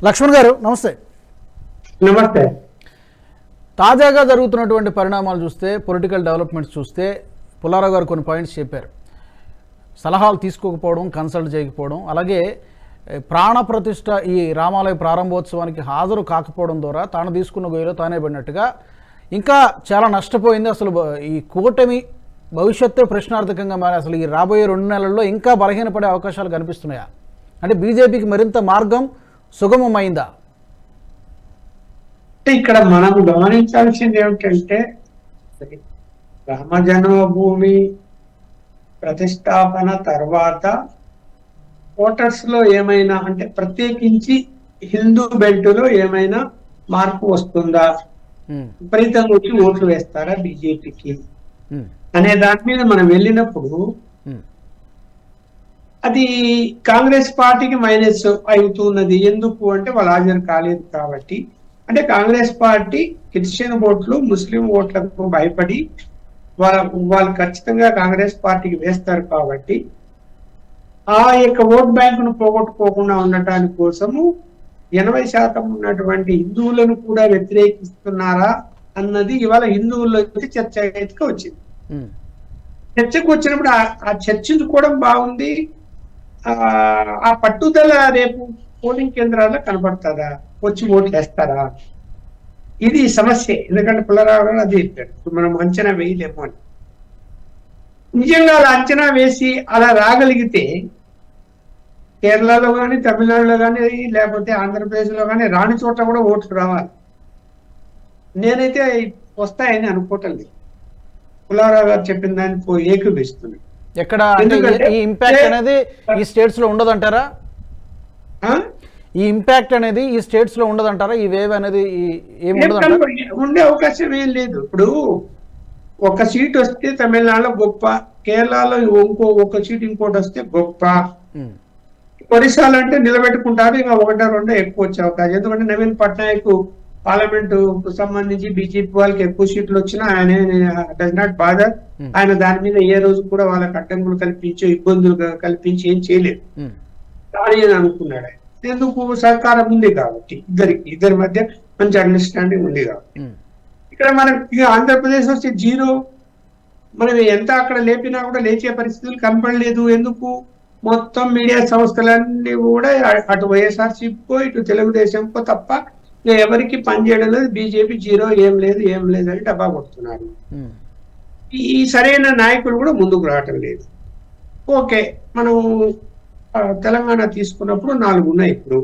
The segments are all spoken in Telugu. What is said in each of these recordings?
లక్ష్మణ్ గారు నమస్తే. నమస్తే. తాజాగా జరుగుతున్నటువంటి పరిణామాలు చూస్తే, పొలిటికల్ డెవలప్మెంట్స్ చూస్తే పుల్లారావు గారు కొన్ని పాయింట్స్ చెప్పారు. సలహాలు తీసుకోకపోవడం, కన్సల్ట్ చేయకపోవడం, అలాగే ప్రాణప్రతిష్ఠ ఈ రామాలయ ప్రారంభోత్సవానికి హాజరు కాకపోవడం ద్వారా తాను తీసుకున్న గొయ్యిలో తానే పడినట్టుగా ఇంకా చాలా నష్టపోయింది. అసలు ఈ కూటమి భవిష్యత్తు ప్రశ్నార్థకంగా మారి అసలు ఈ రాబోయే 2 నెలల్లో ఇంకా బలహీనపడే అవకాశాలు కనిపిస్తున్నాయా? అంటే బీజేపీకి మరింత మార్గం సుగమమైందా? ఇక్కడ మనం గమనించాల్సింది ఏమిటంటే, రామ జన్మభూమి ప్రతిష్టాపన తర్వాత ఓటర్స్ లో ఏమైనా, అంటే ప్రత్యేకించి హిందూ బెల్ట్ లో ఏమైనా మార్పు వస్తుందా, విపరీతంగా వచ్చి ఓట్లు వేస్తారా బీజేపీకి అనే దాని మీద మనం వెళ్ళినప్పుడు అది కాంగ్రెస్ పార్టీకి మైనస్ అవుతున్నది. ఎందుకు అంటే వాళ్ళు హాజరు కాలేదు కాబట్టి. అంటే కాంగ్రెస్ పార్టీ క్రిస్టియన్ ఓట్లు, ముస్లిం ఓట్లకు భయపడి వాళ్ళు ఖచ్చితంగా కాంగ్రెస్ పార్టీకి వేస్తారు కాబట్టి ఆ యొక్క ఓట్ బ్యాంకును పోగొట్టుకోకుండా ఉండటానికి కోసము 80% ఉన్నటువంటి హిందువులను కూడా వ్యతిరేకిస్తున్నారా అన్నది ఇవాళ హిందువుల్లో చర్చ వచ్చింది. చర్చకు వచ్చినప్పుడు ఆ చర్చించుకోవడం బాగుంది. ఆ పట్టుదల రేపు పోలింగ్ కేంద్రాల్లో కనబడుతుందా, వచ్చి ఓట్లు వేస్తారా, ఇది సమస్య. ఎందుకంటే పుల్లారావు గారు అది చెప్పాడు, మనం అంచనా వేయలేము అని. నిజంగా అలా అంచనా వేసి అలా రాగలిగితే కేరళలో కానీ, తమిళనాడులో కానీ, లేకపోతే ఆంధ్రప్రదేశ్లో కానీ రాని చోట్ల కూడా ఓట్లు రావాలి. నేనైతే వస్తాయని అనుకోవటం లేదు. పుల్లారావు గారు చెప్పిన దాన్ని ఏకీభవిస్తుంది. ఎక్కడ ఈ ఇంపాక్ట్ అనేది ఈ స్టేట్స్ లో ఉండదంటారా? ఈ ఇంపాక్ట్ అనేది ఈ స్టేట్స్ లో ఉండదంటారా? ఈ వేవ్ అనేది ఉండే అవకాశం ఏం లేదు. ఇప్పుడు ఒక సీట్ వస్తే తమిళనాడులో గొప్ప, కేరళలో ఒక సీట్ ఇంకోటి వస్తే గొప్ప, ఒరిస్సాలో అంటే నిలబెట్టుకుంటారు, ఇంకా 1-2 ఎక్కువ వచ్చే అవకాశం. ఎందుకంటే నవీన్ పట్నాయక్ పార్లమెంటు సంబంధించి బీజేపీ వాళ్ళకి ఎక్కువ సీట్లు వచ్చినా ఆయన డస్ నాట్ బాదర్. ఆయన దాని మీద ఏ రోజు కూడా వాళ్ళకి అడ్డంకులు కల్పించి, ఇబ్బందులు కల్పించి ఏం చేయలేదు అని అనుకున్నాడు. ఎందుకు? సహకారం ఉంది కాబట్టి, ఇద్దరి మధ్య మంచి అండర్స్టాండింగ్ ఉంది కాబట్టి. ఇక్కడ మనకి ఆంధ్రప్రదేశ్ వస్తే 0. మనం ఎంత అక్కడ లేపినా కూడా లేచే పరిస్థితులు కనపడలేదు. ఎందుకు? మొత్తం మీడియా సంస్థలన్నీ కూడా అటు వైఎస్ఆర్సీపీకో ఇటు తెలుగుదేశంకో తప్ప ఎవరికి పనిచేయడం లేదు. బీజేపీ 0, ఏం లేదు అని డబ్బా కొడుతున్నారు. ఈ సరైన నాయకులు కూడా ముందుకు రావటం లేదు. ఓకే, మనం తెలంగాణ తీసుకున్నప్పుడు 4 ఉన్నాయి. ఇప్పుడు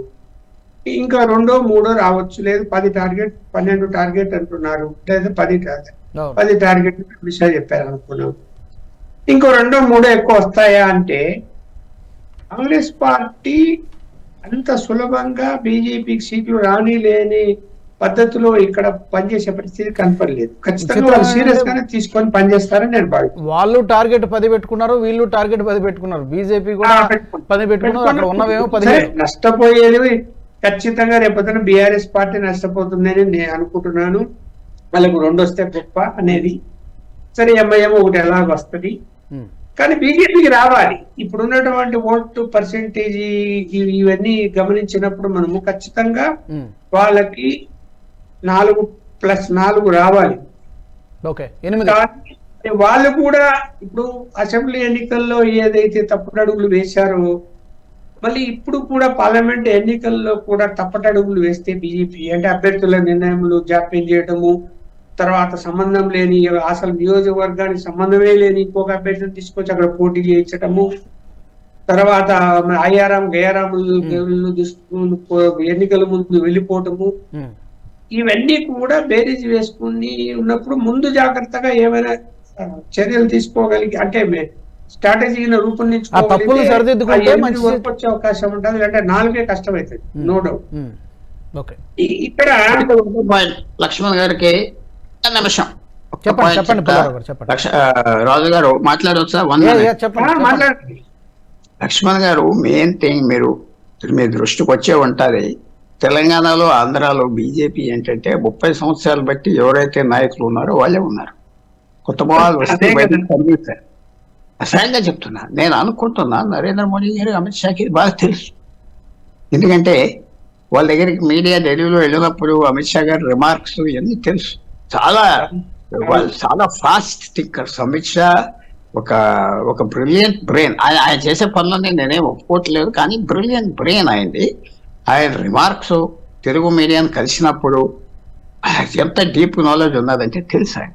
ఇంకా 2, 3 రావచ్చు, లేదు 10 టార్గెట్, 12 టార్గెట్ అంటున్నారు, లేదా 10 టార్గెట్ విషయాలు చెప్పారు అనుకున్నాం. ఇంకో 2, 3 ఎక్కువ వస్తాయా అంటే కాంగ్రెస్ పార్టీ అంత సులభంగా బీజేపీకి సీట్లు రాని లేని పద్ధతిలో ఇక్కడ పనిచేసే పరిస్థితి కనపడలేదు. ఖచ్చితంగా వాళ్ళు సీరియస్ గానే తీసుకొని పనిచేస్తారని నేను భావిస్తున్నాను. వాళ్ళు టార్గెట్ 10 పెట్టుకున్నారు, వీళ్ళు టార్గెట్ 10 పెట్టుకున్నారు, బీజేపీ కూడా 10 పెట్టుకున్నారు. అక్కడ ఉన్నవేమో 10. నష్టపోయేది ఖచ్చితంగా రేపొద్దున బీఆర్ఎస్ పార్టీ నష్టపోతుందని నేను అనుకుంటున్నాను. వాళ్ళకు 2 వస్తే గొప్ప అనేది. సరే, ఎంఐఎం ఒకటి ఎలాగ వస్తుంది, కానీ బీజేపీకి రావాలి. ఇప్పుడు ఉన్నటువంటి ఓటు పర్సెంటేజ్ ఇవన్నీ గమనించినప్పుడు మనము ఖచ్చితంగా వాళ్ళకి 4+4 రావాలి. వాళ్ళు కూడా ఇప్పుడు అసెంబ్లీ ఎన్నికల్లో ఏదైతే తప్పుడడుగులు వేశారో, మళ్ళీ ఇప్పుడు కూడా పార్లమెంట్ ఎన్నికల్లో కూడా తప్పటడుగులు వేస్తే బీజేపీ, అంటే అభ్యర్థుల నిర్ణయములు జాప్యం చేయటము, తర్వాత సంబంధం లేని, అసలు నియోజకవర్గానికి సంబంధమే లేని ఇంకొక అభ్యర్థిని తీసుకొచ్చి అక్కడ పోటీ చేయించటము, తర్వాత అయ్యారాం గయారాములు ఎన్నికల ముందు వెళ్ళిపోవటము, ఇవన్నీ కూడా బేరీజ్ వేసుకుని ఉన్నప్పుడు ముందు జాగ్రత్తగా ఏమైనా చర్యలు తీసుకోగలిగి, అంటే స్ట్రాటజీని రూపొందించుకోగలిగితే వచ్చే అవకాశం ఉంటుంది. అంటే 4 కష్టమవుతుంది, నో డౌట్. ఇక్కడ లక్ష్మణ్ గారికి నిమిషం చెప్పండి. రాజు గారు మాట్లాడవచ్చా? లక్ష్మణ్ గారు, మెయిన్ థింగ్ మీ దృష్టికి వచ్చే ఉంటది. తెలంగాణలో, ఆంధ్రాలో బీజేపీ ఏంటంటే 30 సంవత్సరాలు బట్టి ఎవరైతే నాయకులు ఉన్నారో వాళ్ళే ఉన్నారు. కొత్త వాళ్ళు వస్తే పనిచేస్తారు. అసహ్యంగా చెప్తున్నా. నేను అనుకుంటున్నా నరేంద్ర మోడీ గారు, అమిత్ షాకి బాగా తెలుసు. ఎందుకంటే వాళ్ళ దగ్గరికి మీడియా ఢిల్లీలో వెళ్ళినప్పుడు అమిత్ షా గారి రిమార్క్స్ ఇవన్నీ తెలుసు. చాలా వాళ్ళు చాలా ఫాస్ట్ థింకర్స్. అమిత్ షా ఒక ఒక బ్రిలియంట్ బ్రెయిన్. ఆయన చేసే పనులని నేనేం ఒప్పుకోవట్లేదు, కానీ బ్రిలియంట్ బ్రెయిన్ అయింది. ఆయన రిమార్క్స్ తెలుగు మీడియాను కలిసినప్పుడు ఎంత డీప్ నాలెడ్జ్ ఉన్నదంటే తెలుసు ఆయన.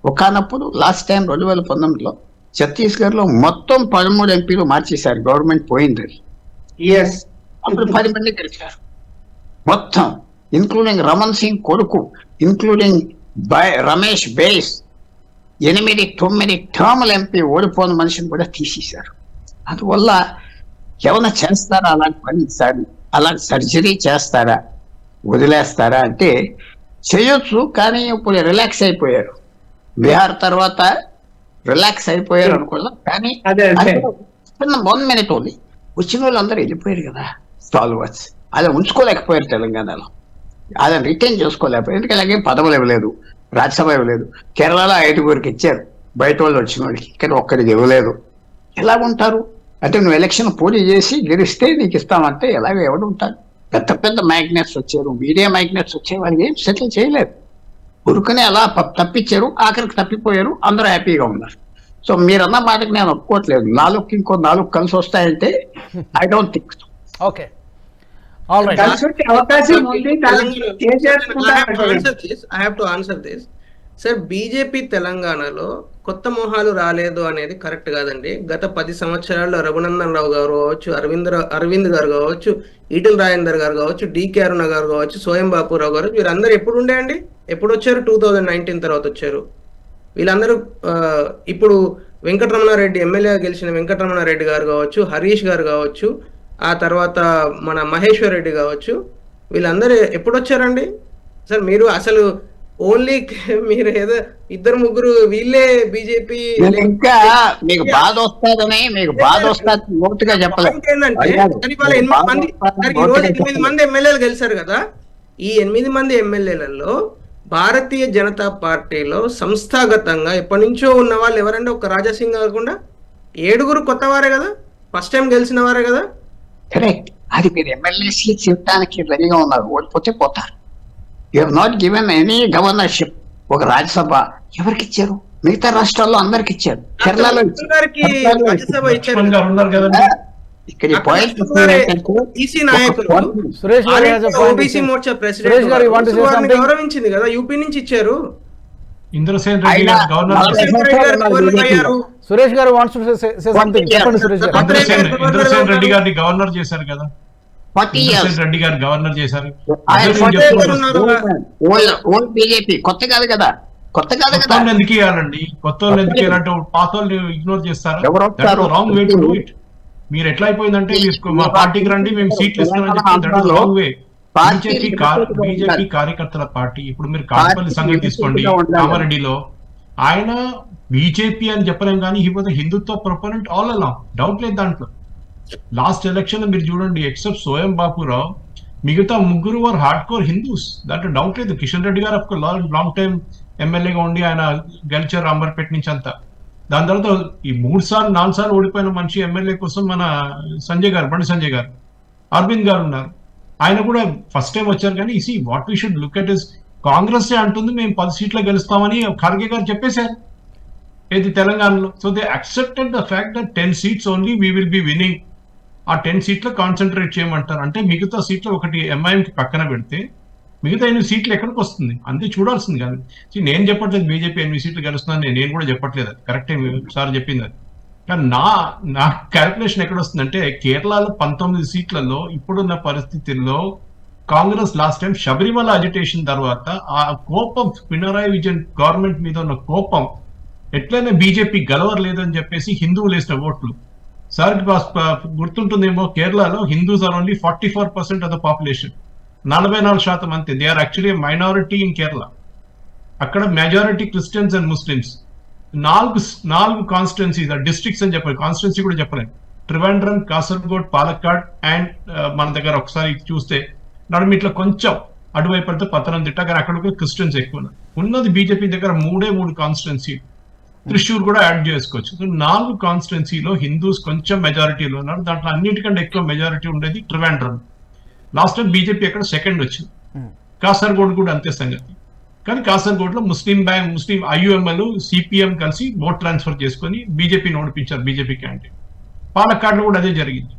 ఒకనప్పుడు లాస్ట్ టైం 2019లో ఛత్తీస్గఢ్లో మొత్తం 13 ఎంపీలు మార్చేశారు, గవర్నమెంట్ పోయింది. ఎస్, అప్పుడు 10 మంది గెలిచారు మొత్తం, ఇన్క్లూడింగ్ రమణ్ సింగ్ కొడుకు, ఇన్క్లూడింగ్ రమేష్ బేస్. 8-9 టర్ముల ఎంపీ ఓడిపోయిన మనిషిని కూడా తీసేశారు. అందువల్ల ఏమైనా చేస్తారా అలాంటి పని? అలాంటి సర్జరీ చేస్తారా, వదిలేస్తారా అంటే చేయొచ్చు, కానీ ఇప్పుడు రిలాక్స్ అయిపోయారు. బీహార్ తర్వాత రిలాక్స్ అయిపోయారు అనుకున్నా, కానీ 1 minute ఓన్లీ వచ్చిన వాళ్ళు అందరూ వెళ్ళిపోయారు కదా ఫాలోవర్స్. అలా ఉంచుకోలేకపోయారు తెలంగాణలో, అలా రిటైన్ చేసుకోలేకపోయారు. ఎందుకంటే అలాగే పదవులు ఇవ్వలేదు, రాజ్యసభ ఇవ్వలేదు. కేరళలో 5గురికి ఇచ్చారు బయట వాళ్ళు వచ్చిన వాళ్ళకి, ఇక్కడ ఒక్కడికి ఇవ్వలేదు. ఎలా ఉంటారు అంటే నువ్వు ఎలక్షన్ పోటీ చేసి గెలిస్తే నీకు ఇస్తామంటే ఎలాగ ఎవడు ఉంటారు? పెద్ద పెద్ద మ్యాగ్నెట్స్ వచ్చారు, మీడియా మ్యాగ్నెట్స్ వచ్చే వాళ్ళకి ఏం సెటిల్ చేయలేదు. ఉరుకునే అలా తప్పించారు, ఆఖరికి తప్పిపోయారు, అందరూ హ్యాపీగా ఉన్నారు. సో మీరన్న మాటకి నేను ఒప్పుకోవట్లేదు. 4కి ఇంకో 4 కలిసి వస్తాయంటే I don't think so. Okay, all right. కలిసి వచ్చే అవకాశం ఉంది. I have to answer this. Sir, BJP తెలంగాణలో కొత్త మొహాలు రాలేదు అనేది కరెక్ట్ కాదండి. గత 10 సంవత్సరాల్లో రఘునందన్ రావు గారు కావచ్చు, అరవింద్ గారు కావచ్చు, ఈటెల రాజేందర్ గారు కావచ్చు, డికే అరుణ గారు కావచ్చు, సోయం బాపురావు గారు, వీరందరూ ఎప్పుడు ఉండే అండి? ఎప్పుడు వచ్చారు? 2019 తర్వాత వచ్చారు వీళ్ళందరూ. ఇప్పుడు వెంకటరమణారెడ్డి, ఎమ్మెల్యే గెలిచిన వెంకటరమణారెడ్డి గారు కావచ్చు, హరీష్ గారు కావచ్చు, ఆ తర్వాత మన మహేశ్వర్ రెడ్డి కావచ్చు, వీళ్ళందరూ ఎప్పుడు వచ్చారండి? సార్ మీరు అసలు ఓన్లీ మీరు ఏదో 2-3 వీళ్ళే బీజేపీ. ఇంకా మీకు బాధ వస్తుందని, మీకు బాధ వస్తుంది లోతుగా చెప్పలేదు. ఏంటంటే 8 మంది ఎమ్మెల్యేలు గెలిచారు కదా. ఈ 8 మంది ఎమ్మెల్యేలలో భారతీయ జనతా పార్టీలో సంస్థాగతంగా ఎప్పటి నుంచో ఉన్న వాళ్ళు ఎవరంటే ఒక రాజాసింగ్ కాకుండా 7 కొత్త వారే కదా, ఫస్ట్ టైం గెలిచిన వారే కదా. కరెక్ట్. అది మీరు ఎమ్మెల్యే సీట్స్ ఇవ్వడానికి రెడీగా ఉన్నారు, ఓడిపోతే పోతారు. You have not given any governorship. ఒక రాజ్యసభ ఎవరికి ఇచ్చారు? మిగతా రాష్ట్రాల్లో అందరికి ఇచ్చారు. కేరళలో రాజ్యసభ ఇచ్చారు. ఇక్కడ ఈ పాయింట్ సురేష్ గారు ఓబీసీ మోర్చా ప్రెసిడెంట్ గౌరవించింది కదా, యూపీ నుంచి ఇచ్చారు. ఇంద్రసేన్ రెడ్డి గారు గవర్నర్ అయ్యారు. సురేష్ గారు వాంట్స్ టు సే సంథింగ్. చెప్పండి సురేష్ గారు. ఇంద్రసేన్ రెడ్డి గారిని గవర్నర్ చేశారు కదా, 40 years. ఇంద్రసేన్ రెడ్డి గారు గవర్నర్ చేశారు. ఓల్డ్ బీజేపీ కొత్త కాదు కదా, కొత్త కాదు కదా. కొత్త ఎందుకు ఇవ్వాలండి? కొత్త వాళ్ళు ఎందుకు ఇవ్వాలంటే పాత వాళ్ళు ఇగ్నోర్ చేస్తారా? ఎవరు వస్తారు? Wrong way to do it. మీరు ఎట్లా అయిపోయిందంటే మా పార్టీకి రండి, మేము సీట్లు ఇస్తామని చెప్పి రాంగ్ వే. బీజేపీ కార్యకర్తల పార్టీ. ఇప్పుడు మీరు కాంపల్లి సంగతి తీసుకోండి, కామారెడ్డిలో ఆయన బీజేపీ అని చెప్పలేం, కానీ he was Hindutva proponent all along, doubt లేదు దాంట్లో. లాస్ట్ ఎలక్షన్ మీరు చూడండి, ఎక్సెప్ట్ సోయం బాపురావు, మిగతా 3 వారు హార్డ్ కోర్ హిందూస్, దాంట్లో డౌట్ లేదు. కిషన్ రెడ్డి గారు ఒక లాంగ్ టైం ఎమ్మెల్యేగా ఉండి ఆయన గెలిచారు అంబర్పేట నుంచి అంతా. దాని తర్వాత ఈ 3 సార్లు 4 సార్లు ఓడిపోయిన మనిషి ఎమ్మెల్యే కోసం మన సంజయ్ గారు, బండి సంజయ్ గారు, అరవింద్ గారు ఉన్నారు. ఆయన కూడా ఫస్ట్ టైం వచ్చారు. కానీ ఈ what we should look at is, Congress అంటుంది మేము 10 సీట్లు గెలుస్తామని ఖర్గే గారు చెప్పేశారు ఏది తెలంగాణలో. So they accepted the fact that 10 seats only we will be winnowing. ఆ 10 సీట్లు కాన్సన్ట్రేట్ చేయమంటారు. అంటే మిగతా సీట్లు ఒకటి ఎంఐఎంకి పక్కన పెడితే మిగతా 8 సీట్లు ఎక్కడికి వస్తుంది అంతే చూడాల్సింది కాదు. నేను చెప్పట్లేదు బీజేపీ 8 సీట్లు గెలుస్తుందని, నేను కూడా చెప్పట్లేదు, అది కరెక్టే సార్ చెప్పింది. అది కానీ నా క్యాల్కులేషన్ ఎక్కడ వస్తుందంటే, కేరళలో 19 సీట్లలో ఇప్పుడున్న పరిస్థితుల్లో Congress last time Sabarimala agitation తర్వాత ఆ కోపం, పినరాయి విజయన్ గవర్నమెంట్ మీద ఉన్న కోపం, ఎట్లయినా బీజేపీ గెలవలేదని చెప్పేసి హిందువులు వేసిన ఓట్లు. సార్ గుర్తుంటుందేమో, కేరళలో Hindus are only 44% of the population, 44% అంతే. They are actually minority in Kerala. అక్కడ majority Christians and Muslims. 4 constituencies, districts అని చెప్పాలి, కాన్స్టిట్యున్సీ కూడా చెప్పలేదు. ట్రివాండ్రం, కాసర్గోడ్, పాలక్కాడ్ అండ్ మన దగ్గర ఒకసారి చూస్తే నడుమిట్లో కొంచెం అటువైపు వెళ్తే పతనంతిట్ట, కానీ అక్కడ కూడా క్రిస్టియన్స్ ఎక్కువ ఉన్నది. బీజేపీ దగ్గర 3 కాన్స్టిట్యున్సీ, త్రిశూర్ కూడా యాడ్ చేసుకోవచ్చు. 4 కాన్స్టిట్యున్సీలో హిందూస్ కొంచెం మెజారిటీలో ఉన్నారు. దాంట్లో అన్నిటికంటే ఎక్కువ మెజారిటీ ఉండేది ట్రివాండ్రం. లాస్ట్ టైం బీజేపీ అక్కడ సెకండ్ వచ్చింది. కాసర్గోడ్ కూడా అంతే సంగతి. కానీ కాసర్గోడ్లో ముస్లిం IUML CPM కలిసి ఓట్ ట్రాన్స్ఫర్ చేసుకొని బీజేపీని ఓడిపించారు, బీజేపీ క్యాండిడేట్. పాలక్కాడ్లో కూడా అదే జరిగింది.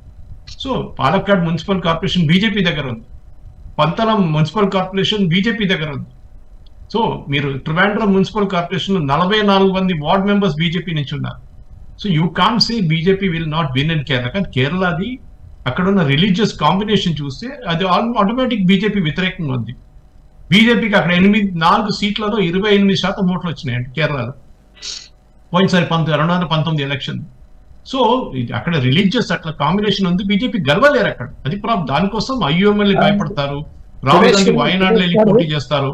So Palakkad municipal corporation BJP దగ్గర ఉంది, పంతలం మున్సిపల్ కార్పొరేషన్ బీజేపీ దగ్గర ఉంది. సో మీరు ట్రివాండ్రం మున్సిపల్ కార్పొరేషన్ 44 మంది వార్డ్ మెంబర్స్ బీజేపీ నుంచి ఉన్నారు. So you can't say BJP will not win in Kerala. కానీ కేరళది అక్కడ ఉన్న రిలీజియస్ కాంబినేషన్ చూస్తే అది ఆటోమేటిక్ బీజేపీ వ్యతిరేకంగా ఉంది. బీజేపీకి అక్కడ 4 సీట్లలో 28% ఓట్లు వచ్చినాయండి కేరళలో పోయినసారి 2019 ఎలక్షన్. సో అక్కడ రిలీజియస్ అట్లా కాంబినేషన్ ఉంది, బీజేపీ గర్వలేరు అక్కడ. అది ప్రాబ్లం. దానికోసం IUML భయపడతారు, రాహుల్ గాంధీ వయనాడులో వెళ్ళి పోటీ చేస్తారు.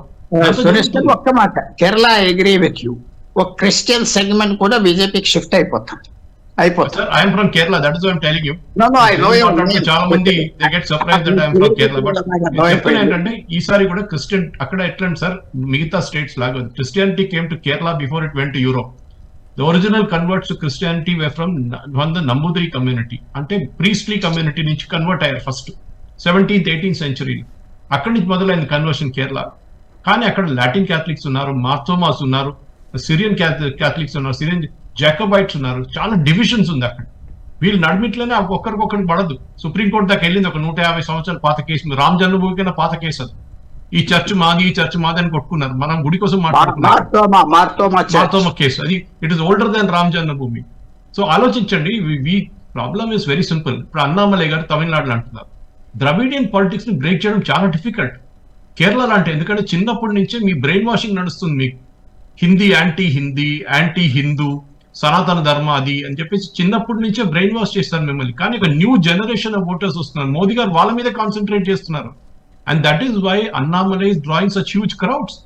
సురేష్ గారు ఒక్క మాట, కేరళ అగ్రీ విత్ యూ, ఒక క్రిస్టియన్ సెగ్మెంట్ కూడా బీజేపీకి షిఫ్ట్ అయిపోతుంది. I'm from Kerala, that is I'm telling you. చాలా మంది they get surprise that I'm from Kerala. But చెప్పిన ఏంటంటే ఈసారి కూడా క్రిస్టియన్ అక్కడ ఎట్లా సార్, మిగతా స్టేట్స్ లాగా Christianity came to Kerala before it went to Europe. The original converts to Christianity way from the Namboodiri community, అంటే ప్రీస్ట్లీ కమ్యూనిటీ నుంచి కన్వర్ట్ అయ్యారు ఫస్ట్ 17th 18th century. అక్కడి నుంచి మొదలైంది కన్వర్షన్ కేరళ. కానీ అక్కడ లాటిన్ క్యాథలిక్స్ ఉన్నారు, మార్తోమాస్ ఉన్నారు, సిరియన్ క్యాథలిక్స్ ఉన్నారు, సిరియన్ జాకోబైట్స్ ఉన్నారు, చాలా డివిజన్స్ ఉంది అక్కడ. వీళ్ళు నడిమిట్లోనే ఒక్కరికొకరికి పడదు. సుప్రీంకోర్టు దాకా వెళ్ళింది ఒక 150 సంవత్సరాల పాత కేసు, రామ్ జన్మభూమి కన్నా పాత కేసు అది. ఈ చర్చ్ మాది, ఈ చర్చ్ మాది అని కొట్టుకున్నారు. మనం గుడి కోసం మాట్లాడుకున్నాం కేసు, అది it is older than Ram Janmabhoomi. So ఆలోచించండి, ప్రాబ్లమ్ ఇస్ వెరీ సింపుల్. ఇప్పుడు అన్నామలై గారు తమిళనాడులో అంటున్నారు, ద్రవిడియన్ పాలిటిక్స్ ని బ్రేక్ చేయడం చాలా డిఫికల్ట్. కేరళ అంటే ఎందుకంటే చిన్నప్పటి నుంచే మీ బ్రెయిన్ వాషింగ్ నడుస్తుంది మీకు. హిందీ, యాంటీ హిందూ, సనాతన ధర్మ అది అని చెప్పేసి చిన్నప్పటి నుంచే బ్రెయిన్ వాష్ చేస్తారు మిమ్మల్ని. కానీ ఒక న్యూ జనరేషన్ ఆఫ్ ఓటర్స్ వస్తున్నారు, మోదీ గారు వాళ్ళ మీద కాన్సన్ట్రేట్ చేస్తున్నారు. And that is why Annamalai is drawing such huge crowds.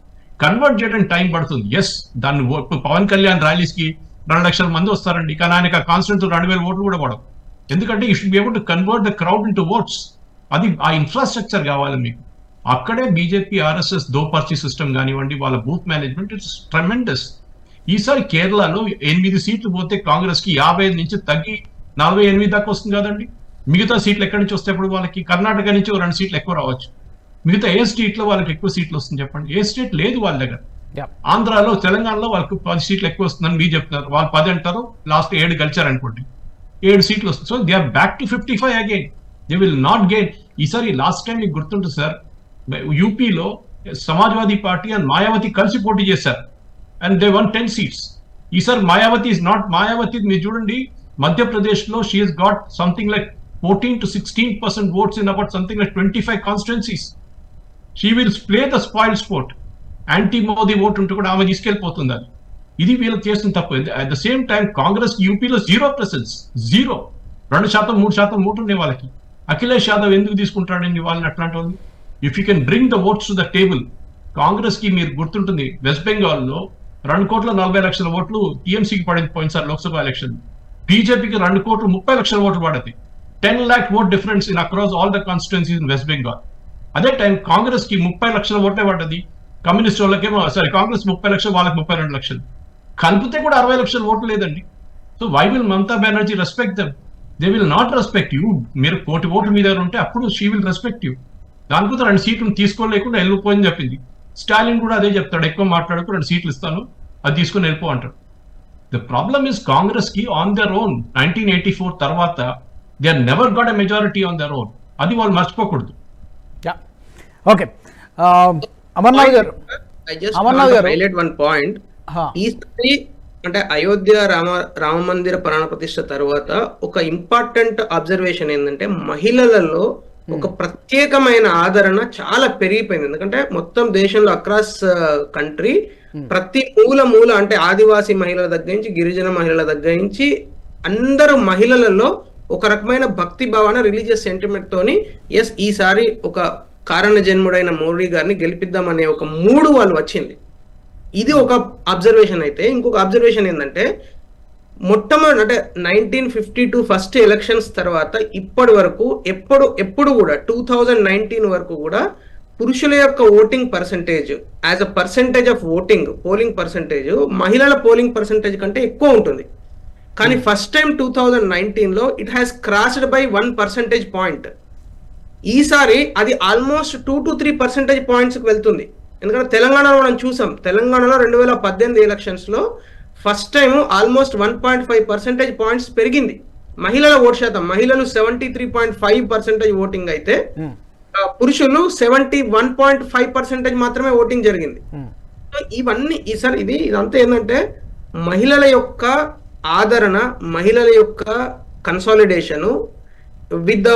Convert చేయడానికి టైం పడుతుంది. ఎస్, దాన్ని పవన్ కళ్యాణ్ ర్యాలీస్ కి 2 లక్షల మంది వస్తారండి, కానీ ఆయనకు ఆ కాన్స్టిట్యూన్సీ 2,000 ఓట్లు కూడా పడవు. ఎందుకంటే you should be able to convert the crowd into votes. అది ఆ ఇన్ఫ్రాస్ట్రక్చర్ కావాలి మీకు. అక్కడే బీజేపీ RSS దోపర్చి సిస్టమ్ కానివ్వండి, వాళ్ళ బూత్ మేనేజ్మెంట్ ఇట్స్ ట్రెమెండస్. ఈసారి కేరళలో 8 సీట్లు పోతే కాంగ్రెస్ కి 55 నుంచి తగ్గి 48 దాకా వస్తుంది కదండి. మిగతా సీట్లు ఎక్కడి నుంచి వస్తే ఇప్పుడు వాళ్ళకి కర్ణాటక నుంచి 2 సీట్లు ఎక్కువ రావచ్చు. మిగతా ఏ స్టేట్ లో వాళ్ళకి ఎక్కువ సీట్లు వస్తుంది చెప్పండి? ఏ స్టేట్ లేదు వాళ్ళ దగ్గర. ఆంధ్రాలో, తెలంగాణలో వాళ్ళకి 10 సీట్లు ఎక్కువ వస్తుందని మీరు చెప్తున్నారు, వాళ్ళు 10 అంటారు, లాస్ట్ 7 కలిచారు అనుకోండి, 7 సీట్లు వస్తుంది. So they are back to 55 again. They will not gain. ఈసారి లాస్ట్ టైం మీకు గుర్తుంటుంది సార్, యూపీలో సమాజ్వాదీ పార్టీ అండ్ మాయావతి కలిసి పోటీ చేశారు అండ్ దే వన్ 10 seats. ఈసారి మాయావతి ఇస్ నాట్ మాయావతి. మీరు చూడండి, మధ్యప్రదేశ్ లో she has got something like 14 to 16% votes in about something like 25 constituencies. She will play the spoil sport. Anti Modi vote ఉంటే కూడా ఆమె తీసుకెళ్లిపోతుంది. అది ఇది వీళ్ళకి చేస్తుంది తప్పు. At the same time Congress యూపీలో 0%, 0, 2%, 3% ఓటు ఉండే వాళ్ళకి. అఖిలేష్ యాదవ్ ఎందుకు తీసుకుంటాడండి వాళ్ళని అట్లాంటి వాళ్ళు? If you can bring the votes to the table. Congress కి మీరు గుర్తుంటుంది, వెస్ట్ బెంగాల్లో 2,40,00,000 ఓట్లు టీఎంసీకి పడింది పోయినసారి లోక్సభ ఎలక్షన్. బీజేపీకి 2,30,00,000 ఓట్లు పడింది. 10 lakh vote difference in across all the constituencies in West Bengal. అదే టైం కాంగ్రెస్ కి 30,00,000 ఓట్లే పడ్డది. కమ్యూనిస్ట్ వాళ్ళకేమో కాంగ్రెస్ 30,00,000, వాళ్ళకి 32,00,000. కలిపితే కూడా 60,00,000 ఓట్లు లేదండి. So why will Mamata Banerjee respect them? They will not respect you. మీరు 1 కోటి ఓట్లు మీ దగ్గర ఉంటే అప్పుడు షీ విల్ రెస్పెక్ట్ యూ. దానికోసం 2 సీట్లు తీసుకోలేకుండా వెళ్ళిపోయింది చెప్పింది. స్టాలిన్ కూడా అదే చెప్తాడు, ఎక్కువ మాట్లాడకు, 2 సీట్లు ఇస్తాను, అది తీసుకుని వెళ్ళిపో అంటాడు. ద ప్రాబ్లమ్ ఇస్ కాంగ్రెస్ కి ఆన్ దర్ ఓన్ 1984 తర్వాత they are never got a majority on their own. అది వాళ్ళు మర్చిపోకూడదు. ఓకే, అమర్నాథ్ గారు, హైలైట్ వన్ పాయింట్. ఈసారి అంటే అయోధ్య రామ మందిర ప్రాణ ప్రతిష్ఠ తర్వాత ఒక ఇంపార్టెంట్ అబ్జర్వేషన్ ఏంటంటే మహిళలలో ఒక ప్రత్యేకమైన ఆదరణ చాలా పెరిగిపోయింది. ఎందుకంటే మొత్తం దేశంలో అక్రాస్ కంట్రీ ప్రతి మూల అంటే ఆదివాసీ మహిళల దగ్గర నుంచి, గిరిజన మహిళల దగ్గర నుంచి అందరూ మహిళలలో ఒక రకమైన భక్తి భావన, రిలీజియస్ సెంటిమెంట్ తోని ఎస్ ఈసారి ఒక కారణ జన్ముడైన మోడీ గారిని గెలిపిద్దామనే ఒక మూడు వాళ్ళు వచ్చింది. ఇది ఒక అబ్జర్వేషన్. అయితే ఇంకొక అబ్జర్వేషన్ ఏంటంటే మొట్టమొదటి అంటే 1952 ఫస్ట్ ఎలక్షన్స్ తర్వాత ఇప్పటి వరకు ఎప్పుడు కూడా 2019 వరకు కూడా పురుషుల యొక్క voting percentage as a percentage of voting, polling percentage మహిళల పోలింగ్ పర్సంటేజ్ కంటే ఎక్కువ ఉంటుంది. కానీ ఫస్ట్ టైం 2019లో it has crossed by 1 percentage point. ఈసారి అది ఆల్మోస్ట్ 2 to 3% పాయింట్స్కి వెళ్తుంది. ఎందుకంటే తెలంగాణలో మనం చూసాం, తెలంగాణలో 2018 ఎలక్షన్స్ లో ఫస్ట్ టైం ఆల్మోస్ట్ 1.5% పాయింట్స్ పెరిగింది మహిళల ఓటు శాతం. మహిళలు 73.5% ఓటింగ్ అయితే పురుషులు 71.5% మాత్రమే ఓటింగ్ జరిగింది. సో ఇవన్నీ ఇదంతా ఏంటంటే మహిళల యొక్క ఆదరణ, మహిళల యొక్క consolidation with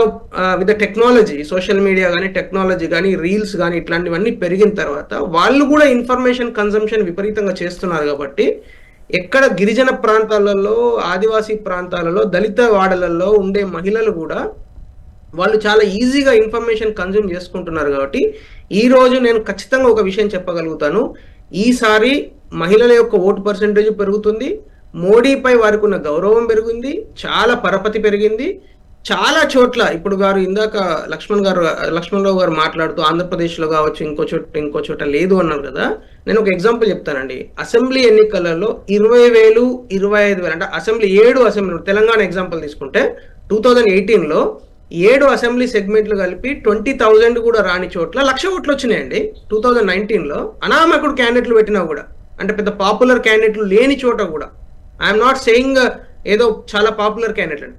the technology, social media కానీ టెక్నాలజీ కానీ రీల్స్ కానీ ఇట్లాంటివన్నీ పెరిగిన తర్వాత వాళ్ళు కూడా ఇన్ఫర్మేషన్ కన్సంప్షన్ విపరీతంగా చేస్తున్నారు. కాబట్టి ఎక్కడ గిరిజన ప్రాంతాలలో, ఆదివాసీ ప్రాంతాలలో, దళిత వాడలలో ఉండే మహిళలు కూడా వాళ్ళు చాలా ఈజీగా ఇన్ఫర్మేషన్ కన్జ్యూమ్ చేసుకుంటున్నారు. కాబట్టి ఈ రోజు నేను ఖచ్చితంగా ఒక విషయం చెప్పగలుగుతాను, ఈసారి మహిళల యొక్క ఓటు పర్సెంటేజ్ పెరుగుతుంది, మోడీపై వారికి ఉన్న గౌరవం పెరిగింది, చాలా పరపతి పెరిగింది. చాలా చోట్ల ఇప్పుడు ఇందాక లక్ష్మణరావు గారు మాట్లాడుతూ ఆంధ్రప్రదేశ్లో కావచ్చు ఇంకో చోట లేదు అన్నారు కదా. నేను ఒక ఎగ్జాంపుల్ చెప్తానండి. అసెంబ్లీ ఎన్నికలలో 20,000, 25,000 అంటే అసెంబ్లీ 7 అసెంబ్లీ, తెలంగాణ ఎగ్జాంపుల్ తీసుకుంటే 2018లో 7 అసెంబ్లీ సెగ్మెంట్లు కలిపి 20,000 కూడా రాని చోట్ల 1,00,000 ఓట్లు వచ్చినాయండి. 2019లో అనామకుడు క్యాండిడేట్లు పెట్టినా కూడా, అంటే పెద్ద పాపులర్ క్యాండిడేట్లు లేని చోట కూడా, ఐఎమ్ నాట్ సేయింగ్ ఏదో చాలా పాపులర్ క్యాండిడేట్ అండి.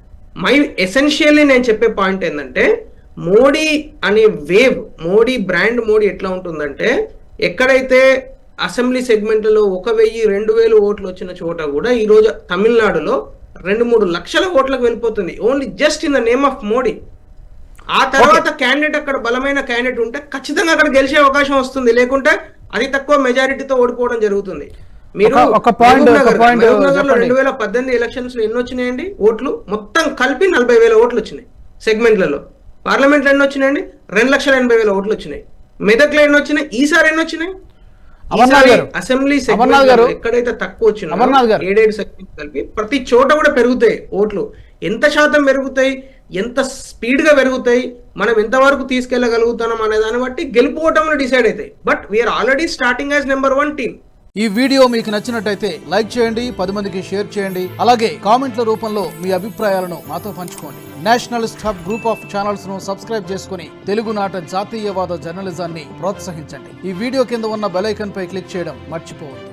ఎసెన్షియల్లీ నేను చెప్పే పాయింట్ ఏంటంటే మోడీ అనే వేవ్, మోడీ బ్రాండ్ మోడీ ఎట్లా ఉంటుందంటే ఎక్కడైతే అసెంబ్లీ సెగ్మెంట్లలో 1,000, 2,000 ఓట్లు వచ్చిన చోట కూడా ఈరోజు తమిళనాడులో 2-3 లక్షల ఓట్లకు వెళ్ళిపోతుంది, only just in the name of Modi. ఆ తర్వాత క్యాండిడేట్ అక్కడ బలమైన క్యాండిడేట్ ఉంటే ఖచ్చితంగా అక్కడ గెలిచే అవకాశం వస్తుంది, లేకుంటే అది తక్కువ మెజారిటీతో ఓడిపోవడం జరుగుతుంది. మీరు మహబూబ్ నగర్ లో 2018 ఎలక్షన్స్ లో ఎన్ని వచ్చినాయండి ఓట్లు? మొత్తం కలిపి 40,000 ఓట్లు వచ్చినాయి సెగ్మెంట్లలో. పార్లమెంట్ లో ఎన్ని వచ్చినాయండి? 2,80,000 ఓట్లు వచ్చినాయి. మెదక్లో ఎన్ని వచ్చినాయి? ఈసారి ఎన్ని వచ్చినాయి? అసెంబ్లీ సెగ్మెంట్ ఎక్కడైతే తక్కువ వచ్చినా 7 సెగ్మెంట్ కలిపి ప్రతి చోట కూడా పెరుగుతాయి ఓట్లు. ఎంత శాతం పెరుగుతాయి, ఎంత స్పీడ్ గా పెరుగుతాయి, మనం ఎంతవరకు తీసుకెళ్లగలుగుతాం అనే దాన్ని బట్టి గెలుపోవటం డిసైడ్ అవుతాయి. But we are already starting as number 1 team. ఈ వీడియో మీకు నచ్చినట్టయితే లైక్ చేయండి, 10 మందికి షేర్ చేయండి. అలాగే కామెంట్ల రూపంలో మీ అభిప్రాయాలను మాతో పంచుకోండి. Nationalist hub group of channels ను సబ్స్క్రైబ్ చేసుకుని తెలుగునాట జాతీయవాద జర్నలిజాన్ని ప్రోత్సహించండి. ఈ వీడియో కింద ఉన్న బెల్ ఐకాన్ పై క్లిక్ చేయడం మర్చిపోవద్దు.